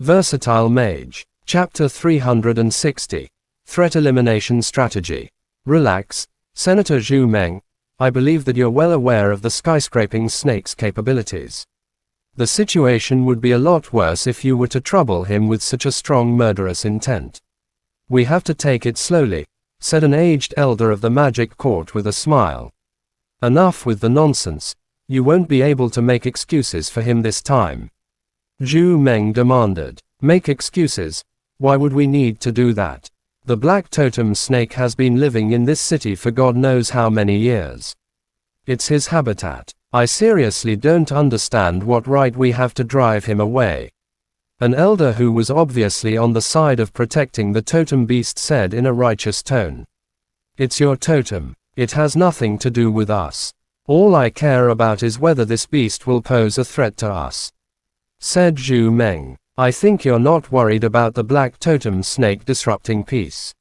Versatile Mage. Chapter 360. Threat Elimination Strategy. Relax, Senator Zhu Meng. I believe that you're well aware of the skyscraping snake's capabilities. The situation would be a lot worse if you were to trouble him with such a strong murderous intent. We have to take it slowly, said an aged elder of the magic court with a smile. Enough with the nonsense. You won't be able to make excuses for him this time. Zhu Meng demanded. Make excuses? Why would we need to do that? The black totem snake has been living in this city for God knows how many years. It's his habitat. I seriously don't understand what right we have to drive him away. An elder who was obviously on the side of protecting the totem beast said in a righteous tone. It's your totem. It has nothing to do with us. All I care about is whether this beast will pose a threat to us, said Zhu Meng. I think you're not worried about the black totem snake disrupting peace.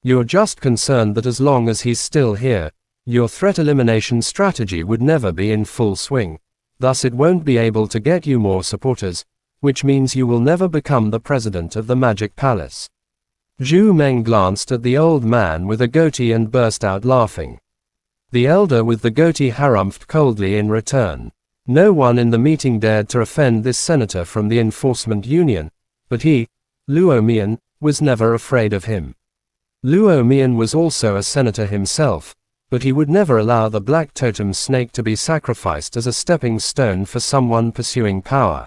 You're just concerned that as long as he's still here, your threat elimination strategy would never be in full swing, thus it won't be able to get you more supporters, which means you will never become the president of the Magic Palace. Zhu Meng glanced at the old man with a goatee and burst out laughing. The elder with the goatee harumphed coldly in return. No one in the meeting dared to offend this senator from the enforcement union, but he, Luo Mian, was never afraid of him. Luo Mian was also a senator himself, but he would never allow the black totem snake to be sacrificed as a stepping stone for someone pursuing power.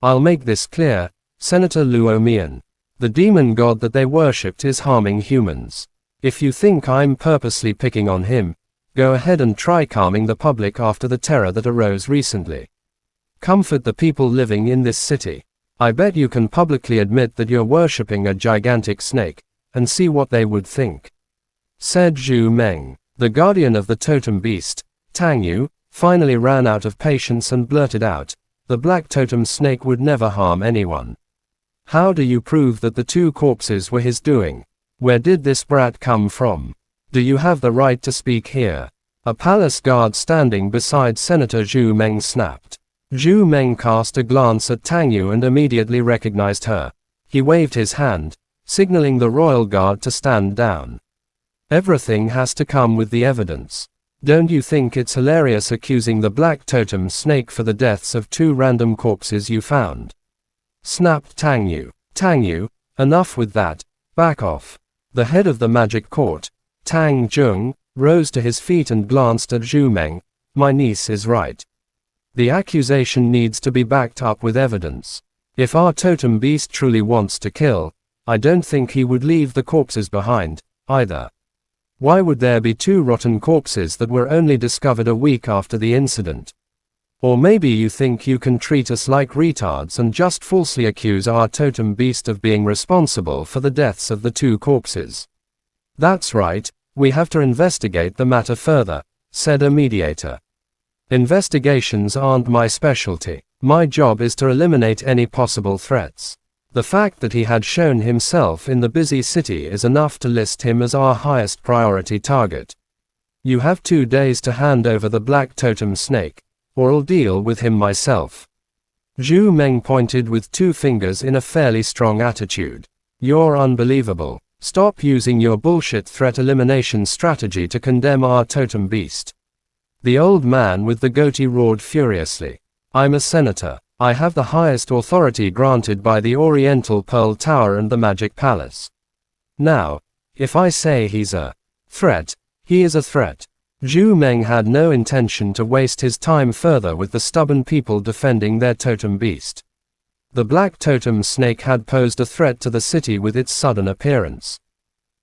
I'll make this clear, Senator Luo Mian. The demon god that they worshipped is harming humans. If you think I'm purposely picking on him, go ahead and try calming the public after the terror that arose recently. Comfort the people living in this city. I bet you can publicly admit that you're worshipping a gigantic snake, and see what they would think, said Zhu Meng. The guardian of the totem beast, Tang Yu, finally ran out of patience and blurted out, the black totem snake would never harm anyone. How do you prove that the two corpses were his doing? Where did this brat come from? Do you have the right to speak here? A palace guard standing beside Senator Zhu Meng snapped. Zhu Meng cast a glance at Tang Yu and immediately recognized her. He waved his hand, signaling the royal guard to stand down. Everything has to come with the evidence. Don't you think it's hilarious accusing the black totem snake for the deaths of two random corpses you found? Snapped Tang Yu. Tang Yu, enough with that, back off. The head of the magic court, Tang Zheng, rose to his feet and glanced at Zhu Meng. My niece is right. The accusation needs to be backed up with evidence. If our totem beast truly wants to kill, I don't think he would leave the corpses behind, either. Why would there be two rotten corpses that were only discovered a week after the incident? Or maybe you think you can treat us like retards and just falsely accuse our totem beast of being responsible for the deaths of the two corpses. That's right, we have to investigate the matter further, said a mediator. Investigations aren't my specialty. My job is to eliminate any possible threats. The fact that he had shown himself in the busy city is enough to list him as our highest priority target. You have 2 days to hand over the black totem snake, or I'll deal with him myself. Zhu Meng pointed with 2 fingers in a fairly strong attitude. You're unbelievable. Stop using your bullshit threat elimination strategy to condemn our totem beast. The old man with the goatee roared furiously. I'm a senator. I have the highest authority granted by the Oriental Pearl Tower and the Magic Palace. Now, if I say he's a threat, he is a threat. Zhu Meng had no intention to waste his time further with the stubborn people defending their totem beast. The black totem snake had posed a threat to the city with its sudden appearance.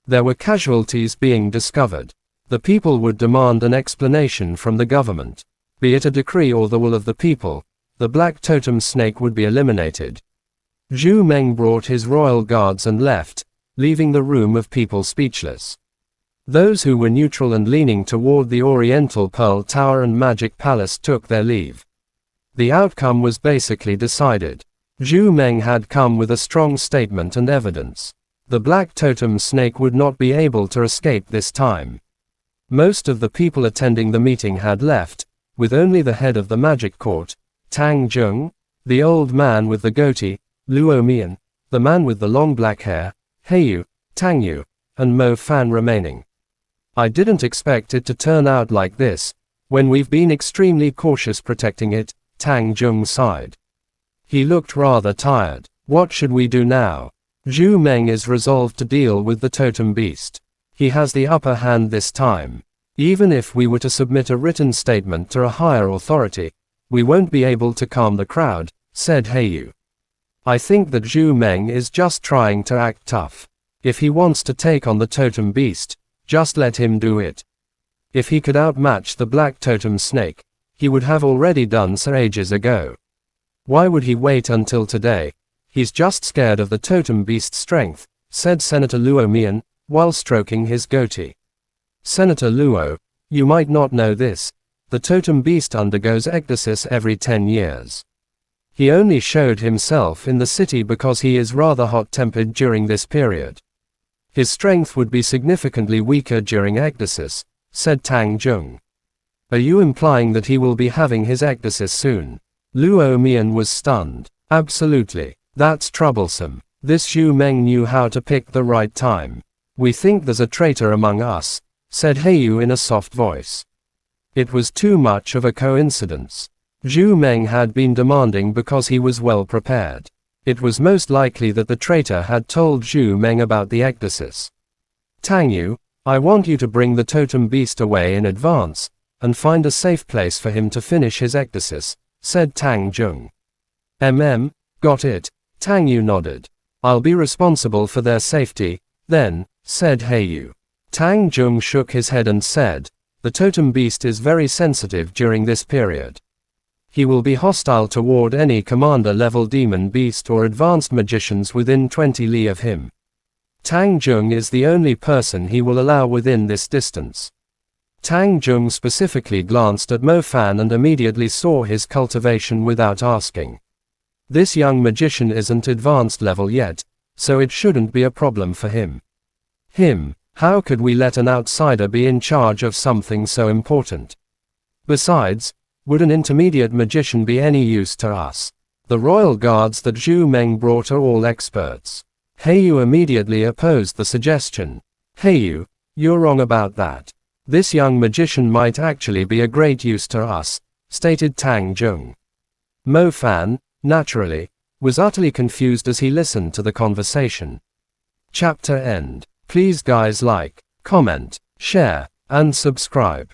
There were casualties being discovered. The people would demand an explanation from the government. Be it a decree or the will of the people, the black totem snake would be eliminated. Zhu Meng brought his royal guards and left, leaving the room of people speechless. Those who were neutral and leaning toward the Oriental Pearl Tower and Magic Palace took their leave. The outcome was basically decided. Zhu Meng had come with a strong statement and evidence. The black totem snake would not be able to escape this time. Most of the people attending the meeting had left, with only the head of the magic court, Tang Zheng, the old man with the goatee, Luo Mian, the man with the long black hair, Heiyu, Tang Yu, and Mo Fan remaining. I didn't expect it to turn out like this, when we've been extremely cautious protecting it, Tang Jung sighed. He looked rather tired. What should we do now? Zhu Meng is resolved to deal with the totem beast. He has the upper hand this time. Even if we were to submit a written statement to a higher authority, we won't be able to calm the crowd, said Heiyu. I think that Zhu Meng is just trying to act tough. If he wants to take on the totem beast, just let him do it. If he could outmatch the black totem snake, he would have already done so ages ago. Why would he wait until today? He's just scared of the totem beast's strength, said Senator Luo Mian, while stroking his goatee. Senator Luo, you might not know this, the totem beast undergoes ecdysis every 10 years. He only showed himself in the city because he is rather hot-tempered during this period. His strength would be significantly weaker during ecdysis, said Tang Jung. Are you implying that he will be having his ecdysis soon? Luo Mian was stunned. Absolutely. That's troublesome. This Zhu Meng knew how to pick the right time. We think there's a traitor among us, said Heiyu in a soft voice. It was too much of a coincidence. Zhu Meng had been demanding because he was well prepared. It was most likely that the traitor had told Zhu Meng about the ecdysis. Tang Yu, I want you to bring the totem beast away in advance, and find a safe place for him to finish his ecdysis, said Tang Jung. Got it, Tang Yu nodded. I'll be responsible for their safety, then, said Heiyu. Tang Jung shook his head and said, the totem beast is very sensitive during this period. He will be hostile toward any commander-level demon beast or advanced magicians within 20 li of him. Tang Jung is the only person he will allow within this distance. Tang Jung specifically glanced at Mo Fan and immediately saw his cultivation without asking. This young magician isn't advanced level yet, so it shouldn't be a problem for him. How could we let an outsider be in charge of something so important? Besides, would an intermediate magician be any use to us? The royal guards that Zhu Meng brought are all experts. Heiyu immediately opposed the suggestion. Heiyu, you're wrong about that. This young magician might actually be a great use to us, stated Tang Jung. Mo Fan, naturally, was utterly confused as he listened to the conversation. Chapter end. Please guys like, comment, share, and subscribe.